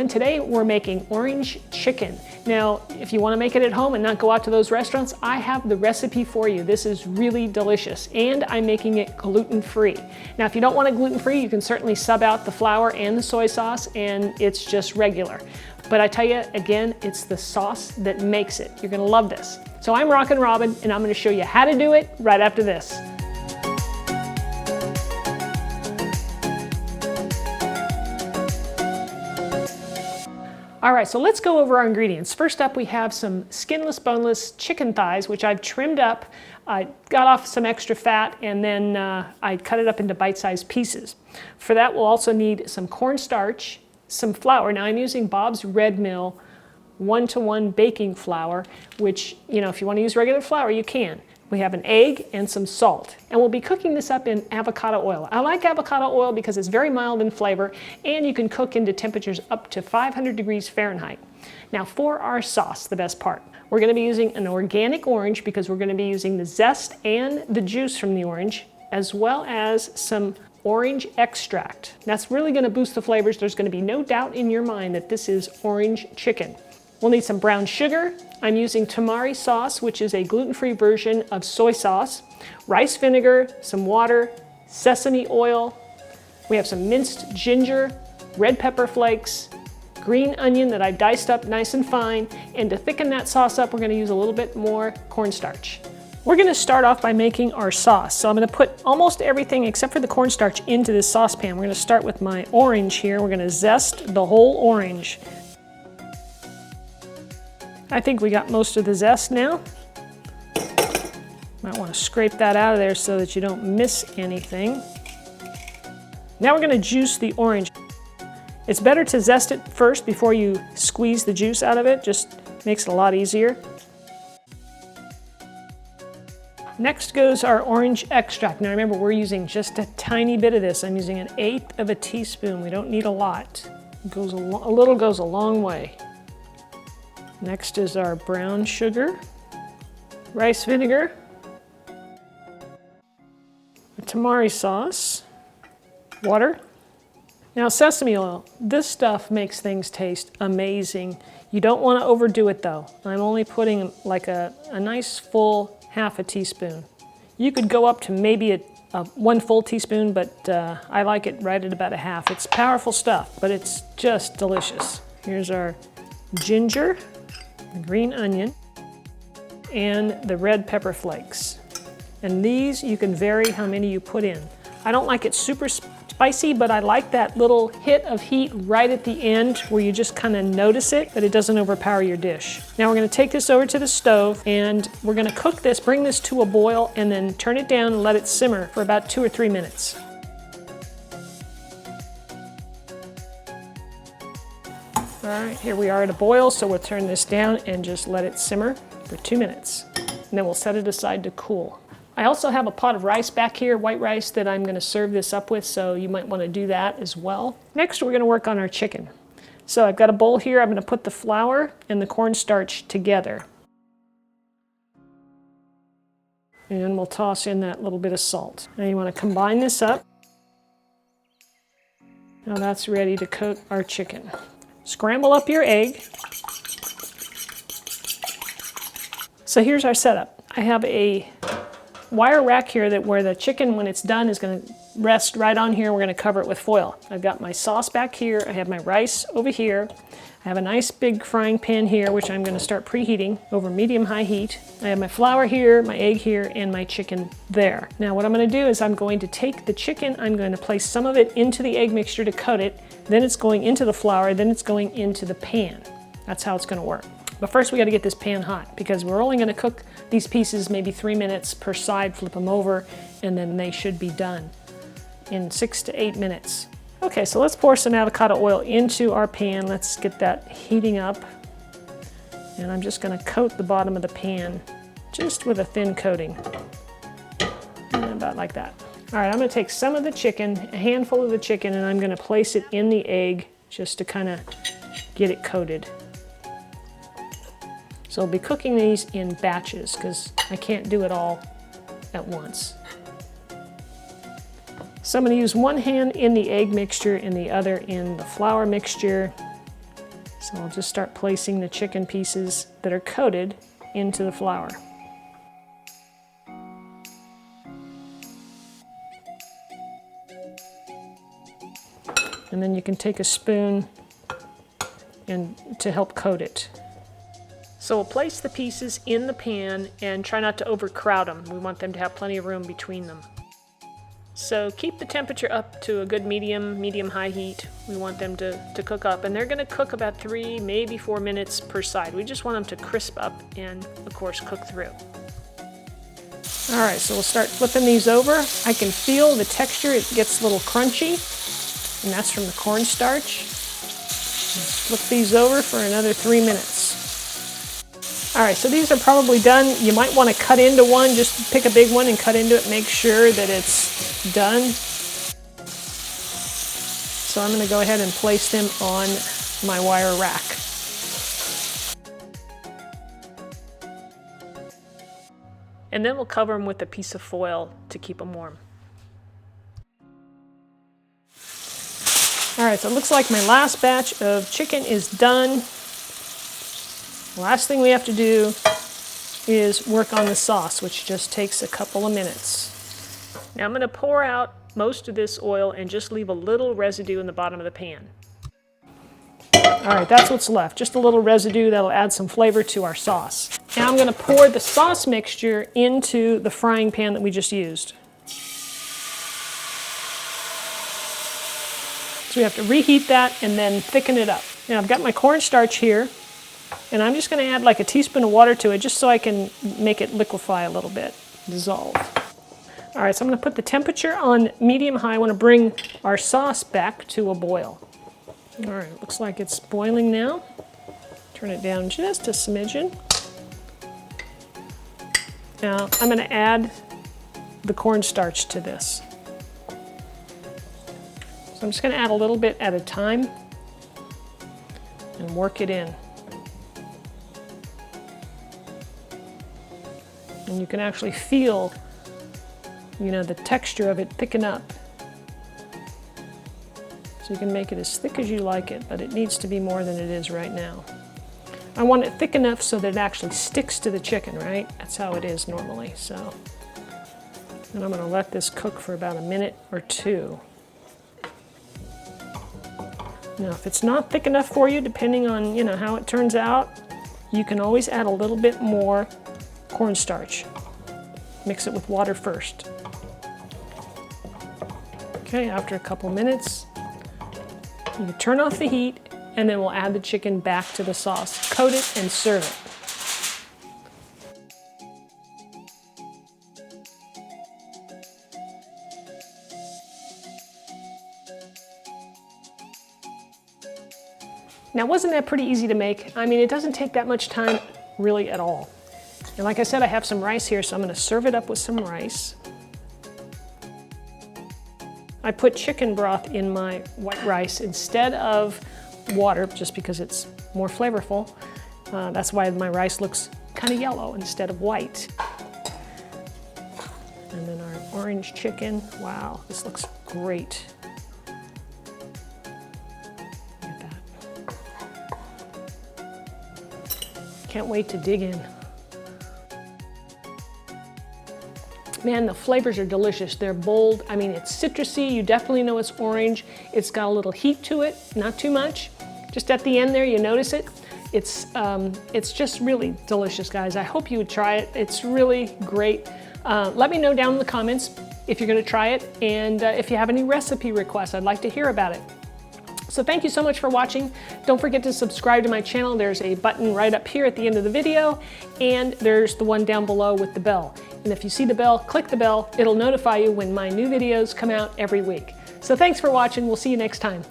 everyone. Today we're making orange chicken. Now, if you want to make it at home and not go out to those restaurants, I have the recipe for you. This is really delicious, and I'm making it gluten-free. Now, if you don't want it gluten-free, you can certainly sub out the flour and the soy sauce, and it's just regular. But I tell you, again, it's the sauce that makes it. You're gonna love this. So I'm Rockin' Robin, and I'm gonna show you how to do it right after this. All right, so let's go over our ingredients. First up, we have some skinless, boneless chicken thighs, which I've trimmed up. I got off some extra fat, and then I cut it up into bite-sized pieces. For that, we'll also need some cornstarch, some flour. Now I'm using Bob's Red Mill 1-to-1 baking flour, which, you know, if you want to use regular flour, you can. We have an egg and some salt, and we'll be cooking this up in avocado oil. I like avocado oil because it's very mild in flavor, and you can cook into temperatures up to 500 degrees Fahrenheit. Now for our sauce, the best part, we're going to be using an organic orange because we're going to be using the zest and the juice from the orange, as well as some orange extract. That's really going to boost the flavors. There's going to be no doubt in your mind that this is orange chicken. We'll need some brown sugar. I'm using Tamari sauce, which is a gluten-free version of soy sauce, rice vinegar, some water, sesame oil. We have some minced ginger, red pepper flakes, green onion that I've diced up nice and fine, and to thicken that sauce up, we're going to use a little bit more cornstarch. We're going to start off by making our sauce. So I'm going to put almost everything except for the cornstarch into this saucepan. We're going to start with my orange here. We're going to zest the whole orange. I think we got most of the zest now. Might want to scrape that out of there so that you don't miss anything. Now we're going to juice the orange. It's better to zest it first before you squeeze the juice out of it. Just makes it a lot easier. Next goes our orange extract. Now remember, we're using just a tiny bit of this. I'm using 1/8 of a teaspoon. We don't need a lot. A little goes a long way. Next is our brown sugar, rice vinegar, tamari sauce, water. Now sesame oil, this stuff makes things taste amazing. You don't want to overdo it though. I'm only putting like a nice full 1/2 teaspoon. You could go up to maybe 1 full teaspoon, but I like it right at about 1/2. It's powerful stuff, but it's just delicious. Here's our ginger, the green onion, and the red pepper flakes. And these you can vary how many you put in. I don't like it super spicy, but I like that little hit of heat right at the end where you just kind of notice it, but it doesn't overpower your dish. Now we're going to take this over to the stove, and we're going to cook this, bring this to a boil, and then turn it down and let it simmer for about 2 or 3 minutes. All right, here we are at a boil, so we'll turn this down and just let it simmer for 2 minutes. And then we'll set it aside to cool. I also have a pot of rice back here, white rice, that I'm going to serve this up with, so you might want to do that as well. Next, we're going to work on our chicken. So I've got a bowl here. I'm going to put the flour and the cornstarch together. And we'll toss in that little bit of salt. Now you want to combine this up. Now that's ready to coat our chicken. Scramble up your egg. So here's our setup. I have a wire rack here where the chicken, when it's done, is going to rest right on here. We're going to cover it with foil. I've got my sauce back here. I have my rice over here. I have a nice big frying pan here, which I'm going to start preheating over medium-high heat. I have my flour here, my egg here, and my chicken there. Now what I'm going to do is I'm going to take the chicken, I'm going to place some of it into the egg mixture to coat it, then it's going into the flour, then it's going into the pan. That's how it's going to work. But first we got to get this pan hot because we're only going to cook these pieces maybe 3 minutes per side, flip them over, and then they should be done in 6 to 8 minutes. Okay, so let's pour some avocado oil into our pan. Let's get that heating up. And I'm just going to coat the bottom of the pan just with a thin coating. And about like that. All right, I'm going to take some of the chicken, a handful of the chicken, and I'm going to place it in the egg just to kind of get it coated. So I'll be cooking these in batches because I can't do it all at once. So I'm going to use one hand in the egg mixture and the other in the flour mixture. So I'll just start placing the chicken pieces that are coated into the flour. And then you can take a spoon and to help coat it. So we'll place the pieces in the pan and try not to overcrowd them. We want them to have plenty of room between them. So keep the temperature up to a good medium-high heat. We want them to cook up, and they're going to cook about 3, maybe 4 minutes per side. We just want them to crisp up and, of course, cook through. All right, so we'll start flipping these over. I can feel the texture. It gets a little crunchy, and that's from the cornstarch. Flip these over for another 3 minutes. All right, so these are probably done. You might want to cut into one. Just pick a big one and cut into it. Make sure that it's done. So I'm going to go ahead and place them on my wire rack. And then we'll cover them with a piece of foil to keep them warm. All right, so it looks like my last batch of chicken is done. The last thing we have to do is work on the sauce, which just takes a couple of minutes. Now I'm going to pour out most of this oil and just leave a little residue in the bottom of the pan. All right, that's what's left. Just a little residue that'll add some flavor to our sauce. Now I'm going to pour the sauce mixture into the frying pan that we just used. So we have to reheat that and then thicken it up. Now I've got my cornstarch here, and I'm just going to add like a teaspoon of water to it just so I can make it liquefy a little bit, dissolve. All right, so I'm going to put the temperature on medium-high. I want to bring our sauce back to a boil. All right, looks like it's boiling now. Turn it down just a smidgen. Now I'm going to add the cornstarch to this. So I'm just going to add a little bit at a time and work it in. And you can actually feel, you know, the texture of it thicken up. So you can make it as thick as you like it, but it needs to be more than it is right now. I want it thick enough so that it actually sticks to the chicken, right? That's how it is normally, so. And I'm gonna let this cook for about a minute or 2. Now, if it's not thick enough for you, depending on, you know, how it turns out, you can always add a little bit more cornstarch. Mix it with water first. Okay, after a couple minutes, you can turn off the heat, and then we'll add the chicken back to the sauce. Coat it and serve it. Now, wasn't that pretty easy to make? I mean, it doesn't take that much time really at all. And like I said, I have some rice here, so I'm going to serve it up with some rice. I put chicken broth in my white rice instead of water, just because it's more flavorful. That's why my rice looks kind of yellow instead of white. And then our orange chicken. Wow, this looks great. Look at that. Can't wait to dig in. Man, the flavors are delicious. They're bold. I mean, it's citrusy. You definitely know it's orange. It's got a little heat to it, not too much. Just at the end there, you notice it. It's just really delicious, guys. I hope you would try it. It's really great. Let me know down in the comments if you're gonna try it, and if you have any recipe requests, I'd like to hear about it. So thank you so much for watching. Don't forget to subscribe to my channel. There's a button right up here at the end of the video, and there's the one down below with the bell. And if you see the bell, click the bell. It'll notify you when my new videos come out every week. So thanks for watching. We'll see you next time.